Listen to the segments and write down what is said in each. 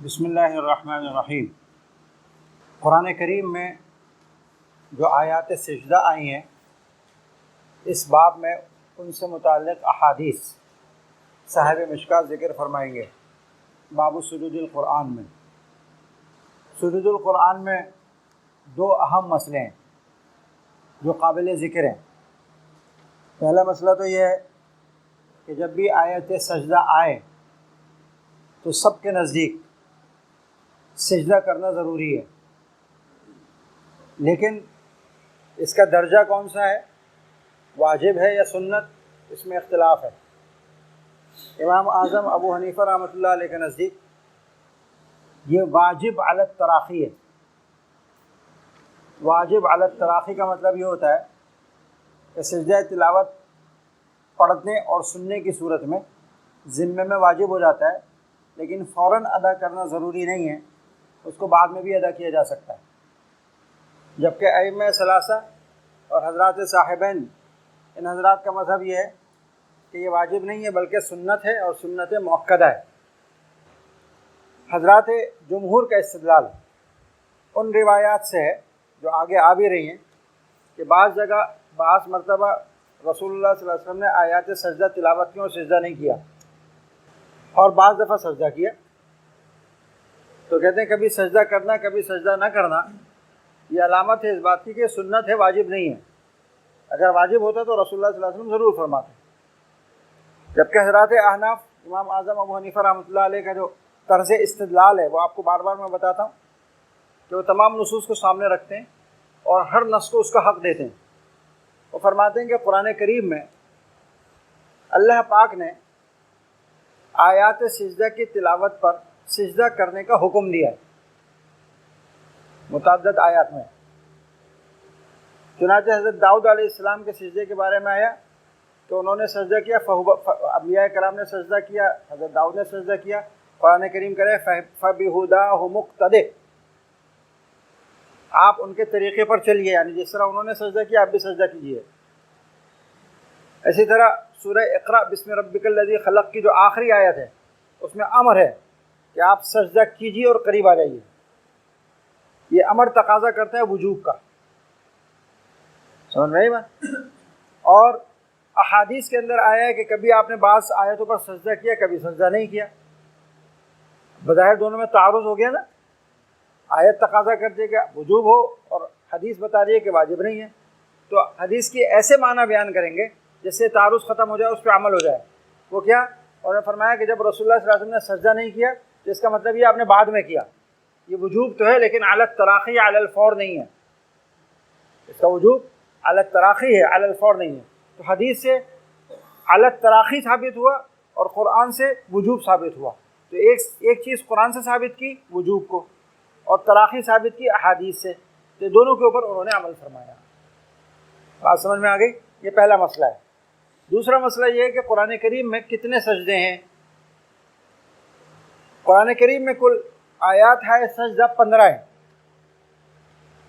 بسم اللہ الرحمن الرحیم۔ قرآن کریم میں جو آیات سجدہ آئی ہیں اس باب میں ان سے متعلق احادیث صاحب مشکات ذکر فرمائیں گے۔ باب سجود القرآن میں سجود القرآن میں دو اہم مسئلے ہیں جو قابل ذکر ہیں۔ پہلا مسئلہ تو یہ ہے کہ جب بھی آیت سجدہ آئے تو سب کے نزدیک سجدہ کرنا ضروری ہے، لیکن اس کا درجہ کون سا ہے، واجب ہے یا سنت، اس میں اختلاف ہے۔ امام اعظم ابو حنیفہ رحمۃ اللہ علیہ کے نزدیک یہ واجب علی التراخی ہے۔ واجب علی التراخی کا مطلب یہ ہوتا ہے کہ سجدہ تلاوت پڑھنے اور سننے کی صورت میں ذمے میں واجب ہو جاتا ہے، لیکن فوراً ادا کرنا ضروری نہیں ہے، اس کو بعد میں بھی ادا کیا جا سکتا ہے۔ جبکہ ائمہ ثلاثہ اور حضرات صاحبین، ان حضرات کا مذہب یہ ہے کہ یہ واجب نہیں ہے بلکہ سنت ہے اور سنت مؤکدہ ہے۔ حضرات جمہور کا استدلال ان روایات سے ہے جو آگے آ بھی رہی ہیں کہ بعض جگہ بعض مرتبہ رسول اللہ صلی اللہ علیہ وسلم نے آیات سجدہ تلاوت کی اور سجدہ نہیں کیا، اور بعض دفعہ سجدہ کیا۔ تو کہتے ہیں کبھی سجدہ کرنا کبھی سجدہ نہ کرنا یہ علامت ہے اس بات کی کہ سنت ہے، واجب نہیں ہے۔ اگر واجب ہوتا تو رسول اللہ صلی اللہ علیہ وسلم ضرور فرماتے۔ جبکہ حضرات احناف، امام اعظم ابو حنیفہ رحمۃ اللہ علیہ کا جو طرز استدلال ہے وہ آپ کو بار بار میں بتاتا ہوں کہ وہ تمام نصوص کو سامنے رکھتے ہیں اور ہر نص کو اس کا حق دیتے ہیں۔ وہ فرماتے ہیں کہ قرآن کریم میں اللہ پاک نے آیات سجدہ کی تلاوت پر سجدہ کرنے کا حکم دیا ہے متعدد آیات میں۔ چنانچہ حضرت داؤد علیہ السلام کے سجدے کے بارے میں آیا کہ انہوں نے سجدہ کیا، انبیاء کرام نے سجدہ کیا، حضرت داؤد نے سجدہ کیا۔ قرآن کریم کرے فَبِهُدَاهُ مُقْتَدِهْ، آپ ان کے طریقے پر چلیے، یعنی جس طرح انہوں نے سجدہ کیا آپ بھی سجدہ کیجیے۔ اسی طرح سورہ اقرأ بسم ربک الذی خلق کی جو آخری آیت ہے اس میں امر ہے کہ آپ سجدہ کیجیے اور قریب آ جائیے۔ یہ امر تقاضا کرتا ہے وجوب کا، سمجھ میں آئی بات؟ اور احادیث کے اندر آیا ہے کہ کبھی آپ نے بعض آیتوں پر سجدہ کیا کبھی سجدہ نہیں کیا۔ بظاہر دونوں میں تعارض ہو گیا نا، آیت تقاضا کرتی ہے کہ وجوب ہو اور حدیث بتا رہی ہے کہ واجب نہیں ہے، تو حدیث کی ایسے معنی بیان کریں گے جس سے تعارض ختم ہو جائے، اس پہ عمل ہو جائے۔ وہ کیا؟ انہوں نے فرمایا کہ جب رسول اللہ صلی اللہ علیہ وسلم نے سجدہ نہیں کیا تو اس کا مطلب یہ آپ نے بعد میں کیا۔ یہ وجوب تو ہے لیکن علی التراخی علی الفور نہیں ہے، اس کا وجوب علی التراخی ہے، علی الفور نہیں ہے۔ تو حدیث سے علی التراخی ثابت ہوا اور قرآن سے وجوب ثابت ہوا۔ تو ایک چیز قرآن سے ثابت کی وجوب کو، اور تراخی ثابت کی احادیث سے، تو دونوں کے اوپر انہوں نے عمل فرمایا۔ بات سمجھ میں آ گئی؟ یہ پہلا مسئلہ ہے۔ دوسرا مسئلہ یہ ہے کہ قرآن کریم میں کتنے سجدے ہیں۔ قرآن کریم میں کل آیات ہے سجدہ 15 ہیں،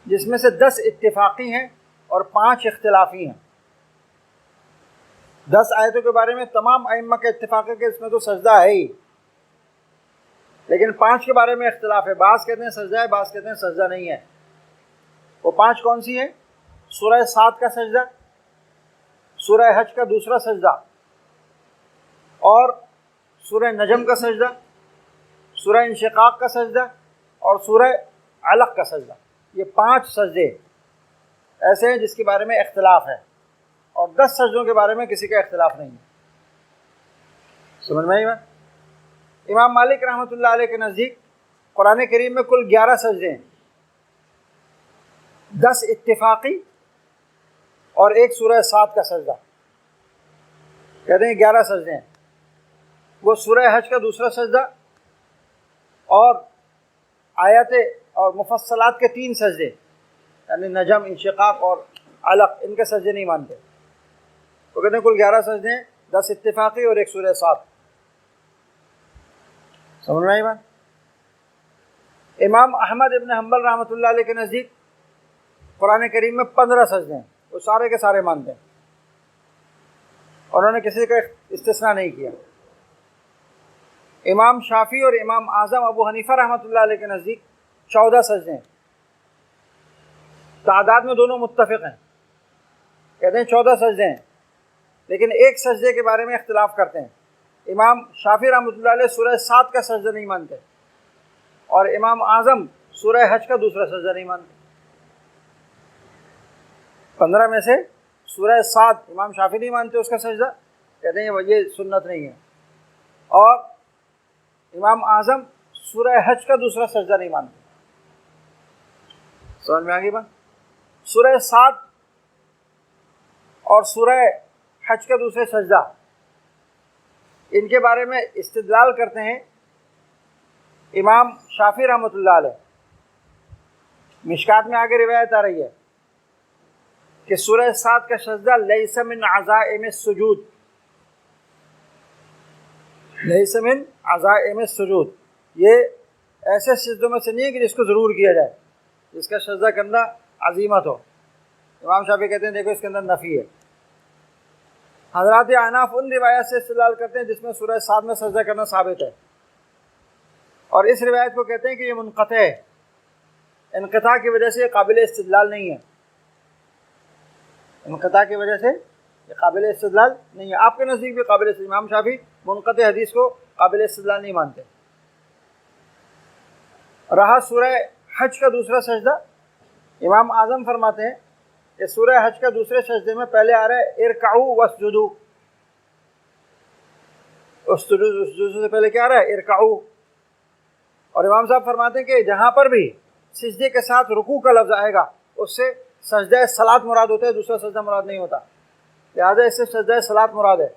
جس میں سے 10 اتفاقی ہیں اور 5 اختلافی ہیں۔ 10 آیتوں کے بارے میں تمام ائمہ کا اتفاق ہے کہ اس میں تو سجدہ ہے ہی، لیکن 5 کے بارے میں اختلاف ہے، بعض کہتے ہیں سجدہ ہے، بعض کہتے ہیں سجدہ نہیں ہے۔ وہ 5 کون سی ہیں؟ سورہ صاد کا سجدہ، سورہ حج کا دوسرا سجدہ، اور سورہ نجم کا سجدہ، سورہ انشقاق کا سجدہ، اور سورہ علق کا سجدہ۔ یہ 5 سجدے ایسے ہیں جس کے بارے میں اختلاف ہے، اور 10 سجدوں کے بارے میں کسی کا اختلاف نہیں ہے۔ سمجھ میں آئی بات؟ امام مالک رحمۃ اللہ علیہ کے نزدیک قرآن کریم میں کل 11 سجدے ہیں، 10 اتفاقی اور ایک سورہ صاد کا سجدہ، کہتے ہیں 11 سجدے ہیں۔ وہ سورہ حج کا دوسرا سجدہ اور آیات اور مفصلات کے 3 سجدے، یعنی نجم، انشقاق اور علق، ان کے سجدے نہیں مانتے۔ وہ کہتے ہیں کل 11 سجدے ہیں، 10 اتفاقی اور ایک سورہ صاد۔ سمجھ میں آئی بات؟ امام احمد ابن حنبل رحمۃ اللہ علیہ کے نزدیک قرآن کریم میں 15 سجدے ہیں، وہ سارے کے سارے مانتے ہیں، اور انہوں نے کسی کا استثناء نہیں کیا۔ امام شافعی اور امام اعظم ابو حنیفہ رحمۃ اللہ علیہ کے نزدیک 14 سجدے ہیں، تعداد میں دونوں متفق ہیں، کہتے ہیں 14 سجدے ہیں، لیکن ایک سجدے کے بارے میں اختلاف کرتے ہیں۔ امام شافعی رحمۃ اللہ علیہ سورہ 7 کا سجدہ نہیں مانتے، اور امام اعظم سورہ حج کا دوسرا سجدہ نہیں مانتے۔ 15 میں سے سورہ 7 امام شافعی نہیں مانتے اس کا سجدہ، کہتے ہیں یہ سنت نہیں ہے، اور امام اعظم سورہ حج کا دوسرا سجدہ نہیں مانتے۔ سمجھ میں آ گئی بات؟ سورہ 7 اور سورہ حج کا دوسرے سجدہ، ان کے بارے میں استدلال کرتے ہیں امام شافعی رحمۃ اللہ علیہ۔ مشکات میں آگے روایت آ رہی ہے کہ سورہ 7 کا سجدہ لیس من عزائم السجود، لیس من عزائم السجود، یہ ایسے سجدوں میں سے نہیں ہے کہ جس کو ضرور کیا جائے، جس کا سجدہ کرنا عظیمت ہو۔ امام شافعی کہتے ہیں دیکھو اس کے اندر نفی ہے۔ حضرات احناف ان روایت سے استدلال کرتے ہیں جس میں سورہ 7 میں سجدہ کرنا ثابت ہے، اور اس روایت کو کہتے ہیں کہ یہ منقطع ہے، انقطاع کی وجہ سے یہ قابل استدلال نہیں ہے، انقطاع کی وجہ سے یہ قابل استدلال نہیں ہے۔ آپ کے نزدیک بھی قابل استدلال، امام شافعی منقطع حدیث کو قابل استدلال نہیں مانتے۔ رہا سورہ حج کا دوسرا سجدہ، امام اعظم فرماتے ہیں کہ سورہ حج کا دوسرے سجدے میں پہلے آ رہا ہے ارکعوا واسجدوا، اسجدوا سے پہلے کیا آ رہا ہے؟ ارکعوا، اور امام صاحب فرماتے ہیں کہ جہاں پر بھی سجدے کے ساتھ رکوع کا لفظ آئے گا اس سے سجدہ صلاۃ مراد ہوتا ہے، دوسرا سجدہ مراد نہیں ہوتا، لہٰذا اس سے سجدہ صلاۃ مراد ہے۔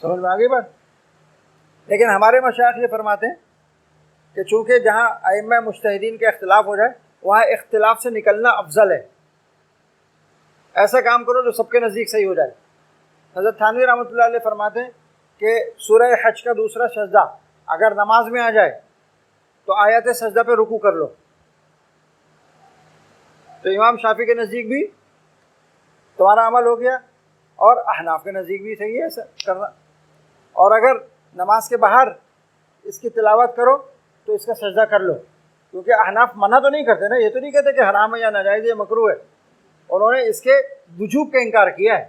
سمجھ میں آ گئی بات؟ لیکن ہمارے مشائخ یہ فرماتے ہیں کہ چونکہ جہاں ائمہ مجتہدین کے اختلاف ہو جائے وہاں اختلاف سے نکلنا افضل ہے، ایسا کام کرو جو سب کے نزدیک صحیح ہو جائے۔ حضرت تھانوی رحمۃ اللہ علیہ فرماتے ہیں کہ سورہ حج کا دوسرا سجدہ اگر نماز میں آ جائے تو آیت سجدہ پہ رکوع کر لو، تو امام شافعی کے نزدیک بھی تمہارا عمل ہو گیا، اور احناف کے نزدیک بھی صحیح ہے ایسا کرنا۔ اور اگر نماز کے باہر اس کی تلاوت کرو تو اس کا سجدہ کر لو، کیونکہ احناف منع تو نہیں کرتے نا، یہ تو نہیں کہتے کہ حرام ہے یا ناجائز ہے یا مکروہ ہے، انہوں نے اس کے وجوب کا انکار کیا ہے،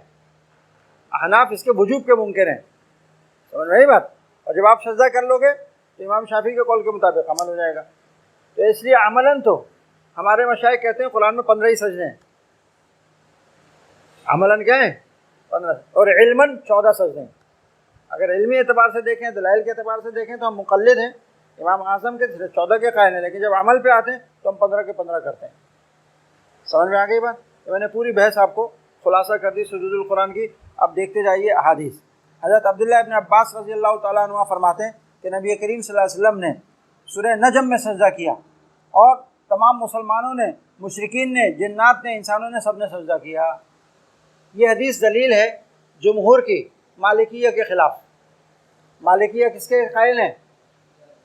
احناف اس کے وجوب کے منکر ہیں۔ سمجھ میں آئی بات؟ اور جب آپ سجدہ کر لو گے تو امام شافعی کے قول کے مطابق عمل ہو جائے گا۔ تو اس لیے عملاً تو ہمارے مشائخ کہتے ہیں قرآن میں 15 ہی سجدے ہیں، عملاً کیا ہیں؟ 15، اور علماً 14 سجدے ہیں۔ اگر علمی اعتبار سے دیکھیں، دلائل کے اعتبار سے دیکھیں تو ہم مقلد ہیں، امام اعظم کے 14 کے قائل ہیں، لیکن جب عمل پہ آتے ہیں تو ہم 15 کے 15 کرتے ہیں۔ سمجھ میں آ گئی بات؟ تو میں نے پوری بحث آپ کو خلاصہ کر دی سجود القرآن کی، اب دیکھتے جائیے احادیث۔ حضرت عبداللہ ابن عباس رضی اللہ تعالیٰ عنہ فرماتے ہیں کہ نبی کریم صلی اللہ علیہ وسلم نے سورہ نجم میں سجدہ کیا، اور تمام مسلمانوں نے، مشرکین نے، جنات نے، انسانوں نے، سب نے سجدہ کیا۔ یہ حدیث دلیل ہے جمہور کی، مالکیہ کے خلاف۔ مالکیہ کس کے قائل ہیں؟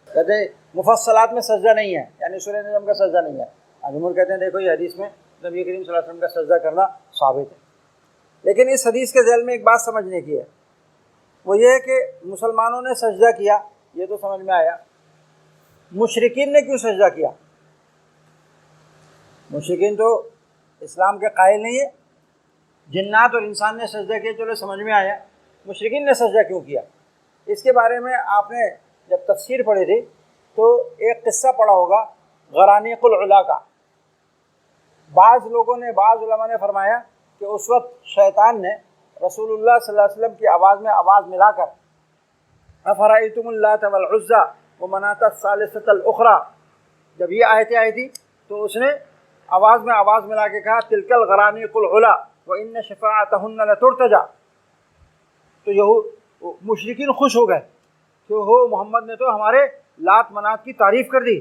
کہتے ہیں مفصلات میں سجدہ نہیں ہے، یعنی سورہ نجم کا سجدہ نہیں ہے۔ جمہور کہتے ہیں دیکھو یہ حدیث میں نبی کریم صلی اللہ علیہ وسلم کا سجدہ کرنا ثابت ہے، لیکن اس حدیث کے ذیل میں ایک بات سمجھنے کی ہے، وہ یہ ہے کہ مسلمانوں نے سجدہ کیا، یہ تو سمجھ میں آیا، مشرکین نے کیوں سجدہ کیا؟ مشرکین تو اسلام کے قائل نہیں ہے، جنات اور انسان نے سجدہ کیا، چلو سمجھ میں آیا، مشرکین نے سجدہ کیوں کیا؟ اس کے بارے میں آپ نے جب تفسیر پڑھی تھی تو ایک قصہ پڑھا ہوگا غرانیق العلا کا۔ بعض لوگوں نے، بعض علماء نے فرمایا کہ اس وقت شیطان نے رسول اللہ صلی اللہ علیہ وسلم کی آواز میں آواز ملا کر افرأیتم اللات والعزی ومناۃ الثالثۃ الاخری، جب یہ آیتیں آئی تھی تو اس نے آواز میں آواز ملا کے کہا تلک الغرانیق العلا وان شفاعتہن لترتجی۔ تو مشرکین خوش ہو گئے کہ ہو محمد نے تو ہمارے لات منات کی تعریف کر دی،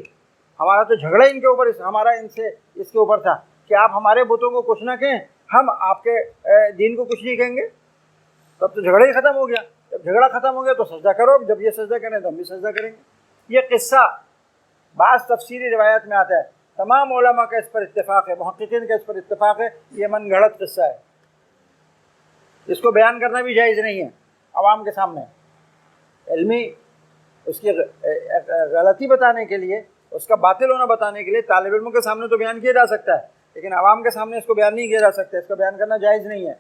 ہمارا تو جھگڑا ان کے اوپر، ہمارا ان سے اس کے اوپر تھا کہ آپ ہمارے بتوں کو کچھ نہ کہیں، ہم آپ کے دین کو کچھ نہیں کہیں گے، تب تو جھگڑا ہی ختم ہو گیا۔ جب جھگڑا ختم ہو گیا تو سجدہ کرو، جب یہ سجدہ کریں تو ہم بھی سجدہ کریں گے۔ یہ قصہ بعض تفسیری روایت میں آتا ہے، تمام علماء کا اس پر اتفاق ہے، محققین کا اس پر اتفاق ہے، یہ من گھڑت قصہ ہے، اس کو بیان کرنا بھی جائز نہیں ہے عوام کے سامنے۔ علمی اس کی غلطی بتانے کے لیے، اس کا باطل ہونا بتانے کے لیے طالب علموں کے سامنے تو بیان کیا جا سکتا ہے، لیکن عوام کے سامنے اس کو بیان نہیں کیا جا سکتا، اس کا بیان کرنا جائز نہیں ہے۔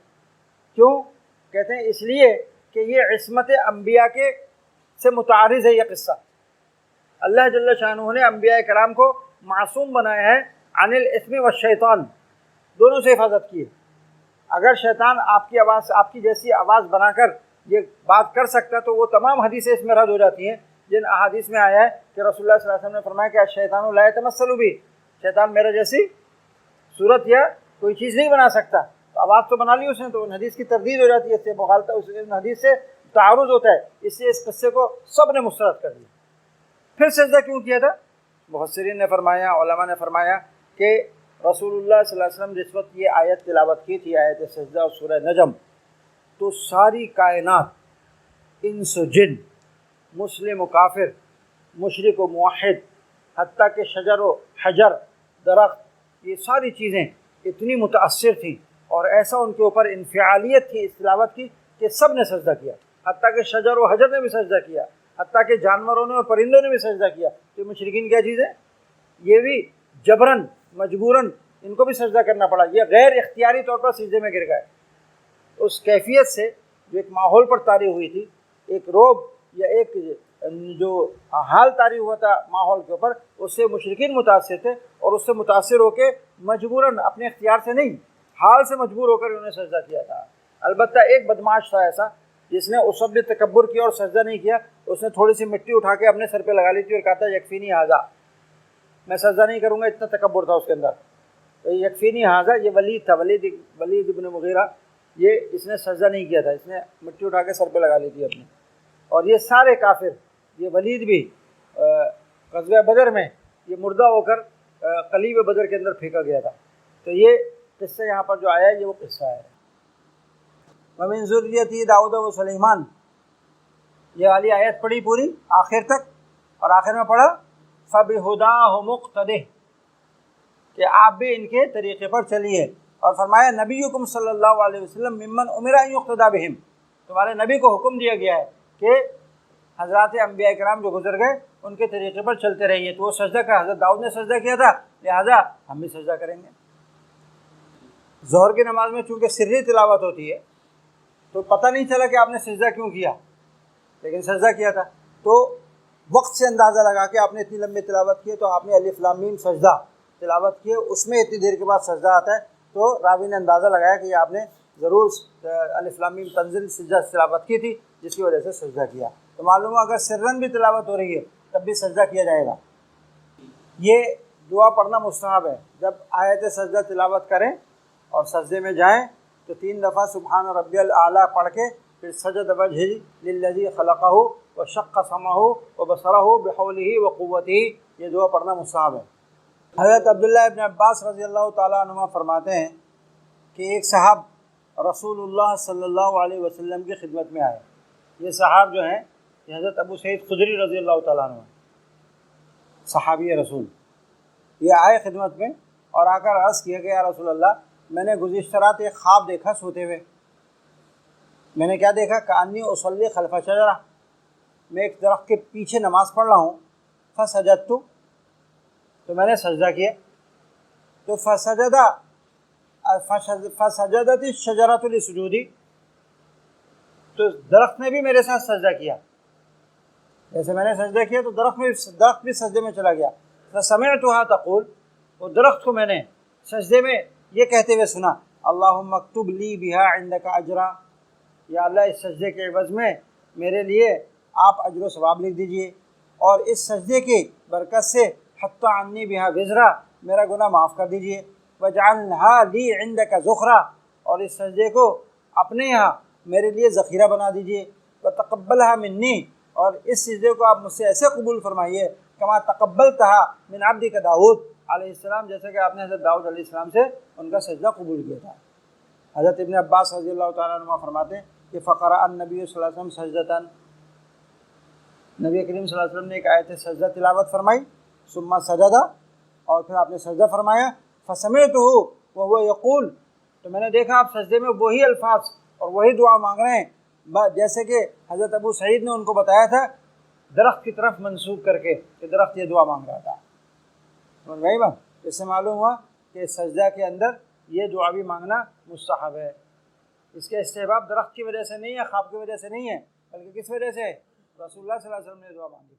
کیوں کہتے ہیں؟ اس لیے کہ یہ عصمت انبیاء کے سے متعارض ہے یہ قصہ۔ اللہ جل شانہ نے انبیاء کرام کو معصوم بنایا ہے عن الاثم والشیطان، دونوں سے حفاظت کی ہے۔ اگر شیطان آپ کی آواز، آپ کی جیسی آواز بنا کر یہ بات کر سکتا تو وہ تمام حدیثیں اس میں رد ہو جاتی ہیں جن احادیث میں آیا ہے کہ رسول اللہ صلی اللہ علیہ وسلم نے فرمایا کہ الشیطان لا یتمثل بی، شیطان میرے جیسی صورت یا کوئی چیز نہیں بنا سکتا۔ تو آواز تو بنا لی اس نے، تو ان حدیث کی تردید ہو جاتی ہے، اس سے مغالطہ، اس حدیث سے تعارض ہوتا ہے، اس سے اس قصے کو سب نے مسترد کر دیا۔ پھر سجدہ کیوں کیا تھا؟ مفسرین نے فرمایا، علماء نے فرمایا کہ رسول اللہ صلی اللہ علیہ وسلم جس وقت یہ آیت تلاوت کی تھی، آیت سجدہ اور سورہ نجم، تو ساری کائنات، انس و جن، مسلم و کافر، مشرک و موحد، حتیٰ کہ شجر و حجر، درخت، یہ ساری چیزیں اتنی متاثر تھیں اور ایسا ان کے اوپر انفعالیت تھی اس تلاوت کی کہ سب نے سجدہ کیا، حتیٰ کہ شجر و حجر نے بھی سجدہ کیا، حتیٰ کہ جانوروں نے اور پرندوں نے بھی سجدہ کیا۔ تو مشرکین کیا چیز ہے؟ یہ بھی جبراً، مجبوراً ان کو بھی سجدہ کرنا پڑا، یہ غیر اختیاری طور پر سجدے میں گر گئے۔ اس کیفیت سے جو ایک ماحول پر طاری ہوئی تھی، ایک روب یا ایک جو حال طاری ہوا تھا ماحول کے اوپر، اس سے مشرکین متاثر تھے اور اس سے متاثر ہو کے مجبوراً، اپنے اختیار سے نہیں، حال سے مجبور ہو کر انہوں نے سجدہ کیا تھا۔ البتہ ایک بدمعاش تھا ایسا جس نے اس وقت بھی تکبر کیا اور سجدہ نہیں کیا، اس نے تھوڑی سی مٹی اٹھا کے اپنے سر پہ لگا لی تھی اور کہا تھا یکفینی ھذا، میں سجدہ نہیں کروں گا، اتنا تکبر تھا اس کے اندر۔ یکفینی ھذا، یہ ولید تھا، ولید ابن مغیرہ، یہ اس نے سجدہ نہیں کیا تھا، اس نے مٹی اٹھا کے سر پہ لگا لی تھی اپنے۔ اور یہ سارے کافر، یہ ولید بھی غزوہ بدر میں یہ مردہ ہو کر قلیب بدر کے اندر پھینکا گیا تھا۔ تو یہ قصہ یہاں پر جو آیا ہے یہ وہ قصہ ہے۔ وَمِن ذُرِّيَّتِهِ داؤد و سلیمان، یہ والی آیت پڑھی پوری آخر تک، اور آخر میں پڑھا فَبِهُدَاهُ مُقْتَدِهْ، کہ آپ بھی ان کے طریقے پر چلیے، اور فرمایا نبیکم صلی اللہ علیہ وسلم ممن امر ان یقتدی بہم، تمہارے نبی کو حکم دیا گیا ہے کہ حضرات انبیاء کرام جو گزر گئے ان کے طریقے پر چلتے رہیے۔ تو وہ سجدہ کا حضرت داؤد نے سجدہ کیا تھا، لہٰذا ہم بھی سجدہ کریں گے۔ ظہر کی نماز میں چونکہ سری تلاوت ہوتی ہے تو پتہ نہیں چلا کہ آپ نے سجدہ کیوں کیا، لیکن سجدہ کیا تھا۔ تو وقت سے اندازہ لگا کہ آپ نے اتنی لمبی تلاوت کی ہے، تو آپ نے الف لام میم سجدہ تلاوت کی ہے، اس میں اتنی دیر کے بعد سجدہ آتا ہے، تو راوی نے اندازہ لگایا کہ آپ نے ضرور الف لام میم تنزیل سجدہ تلاوت کی تھی جس کی وجہ سے سجدہ کیا۔ تو معلوم ہوا اگر سرن بھی تلاوت ہو رہی ہے تب بھی سجدہ کیا جائے گا۔ یہ دعا پڑھنا مستحب ہے، جب آیت سجدہ تلاوت کریں اور سجدے میں جائیں تو 3 دفعہ سبحان ربی الاعلیٰ پڑھ کے پھر سجد وجہی للذی خلقہ وشق سمعہ وبصرہ بحولہ وقوتہ، یہ دعا پڑھنا مستحب ہے۔ حضرت عبداللہ ابن عباس رضی اللہ تعالیٰ عنہما فرماتے ہیں کہ ایک صحاب رسول اللہ صلی اللہ علیہ وسلم کی خدمت میں آئے۔ یہ صحاب جو ہیں یہ حضرت ابو سعید خدری رضی اللہ تعالیٰ عنہ، صحابی رسول، یہ آئے خدمت میں اور آ کر عرض کیا کہ یا رسول اللہ، میں نے گزشتہ رات ایک خواب دیکھا سوتے ہوئے۔ میں نے کیا دیکھا؟ کأنی اصلی خلف شجرہ، میں ایک درخت کے پیچھے نماز پڑھ رہا ہوں، فسجدت، تو میں نے سجدہ کیا، تو فسجدت الشجرۃ لسجودی، تو درخت نے بھی میرے ساتھ سجدہ کیا، جیسے میں نے سجدہ کیا تو درخت بھی سجدے میں چلا گیا۔ فسمعتها تقول، وہ درخت کو میں نے سجدے میں یہ کہتے ہوئے سنا، اللہم اکتب لی بہا عندک اجرا، یا اللہ اس سجدے کے عوض میں میرے لیے آپ اجر و ثواب لکھ دیجئے، اور اس سجدے کی برکت سے حتی عنی بہا وزرا، میرا گناہ معاف کر دیجئے، وجعلھا لی عندک ذخرا، اور اس سجدے کو اپنے یہاں میرے لیے ذخیرہ بنا دیجئے، وتقبلھا منی، اور اس سجدے کو آپ مجھ سے ایسے قبول فرمائیے کما تقبلتھا من عبدک داؤد علیہ السلام، جیسے کہ آپ نے حضرت داؤد علیہ السلام سے ان کا سجدہ قبول کیا تھا۔ حضرت ابن عباس رضی اللہ تعالیٰ عنہ فرماتے ہیں کہ فقرأ النبی صلی اللہ علیہ وسلم سجدتاً، نبی کریم صلی اللہ علیہ وسلم نے ایک آیت سجدہ تلاوت فرمائی، ثم سجدہ، اور پھر آپ نے سجدہ فرمایا، فسمعتہ وہو یقول، تو میں نے دیکھا آپ سجدے میں وہی الفاظ اور وہی دعا مانگ رہے ہیں جیسے کہ حضرت ابو سعید نے ان کو بتایا تھا درخت کی طرف منسوب کر کے کہ درخت یہ دعا مانگ رہا تھا. سمجھ گئی بات؟ اس سے معلوم ہوا کہ سجدہ کے اندر یہ دعا بھی مانگنا مستحب ہے. اس کے استحباب درخت کی وجہ سے نہیں ہے، خواب کی وجہ سے نہیں ہے، بلکہ کس وجہ سے؟ رسول اللہ صلی اللہ علیہ وسلم نے دعا مانگی.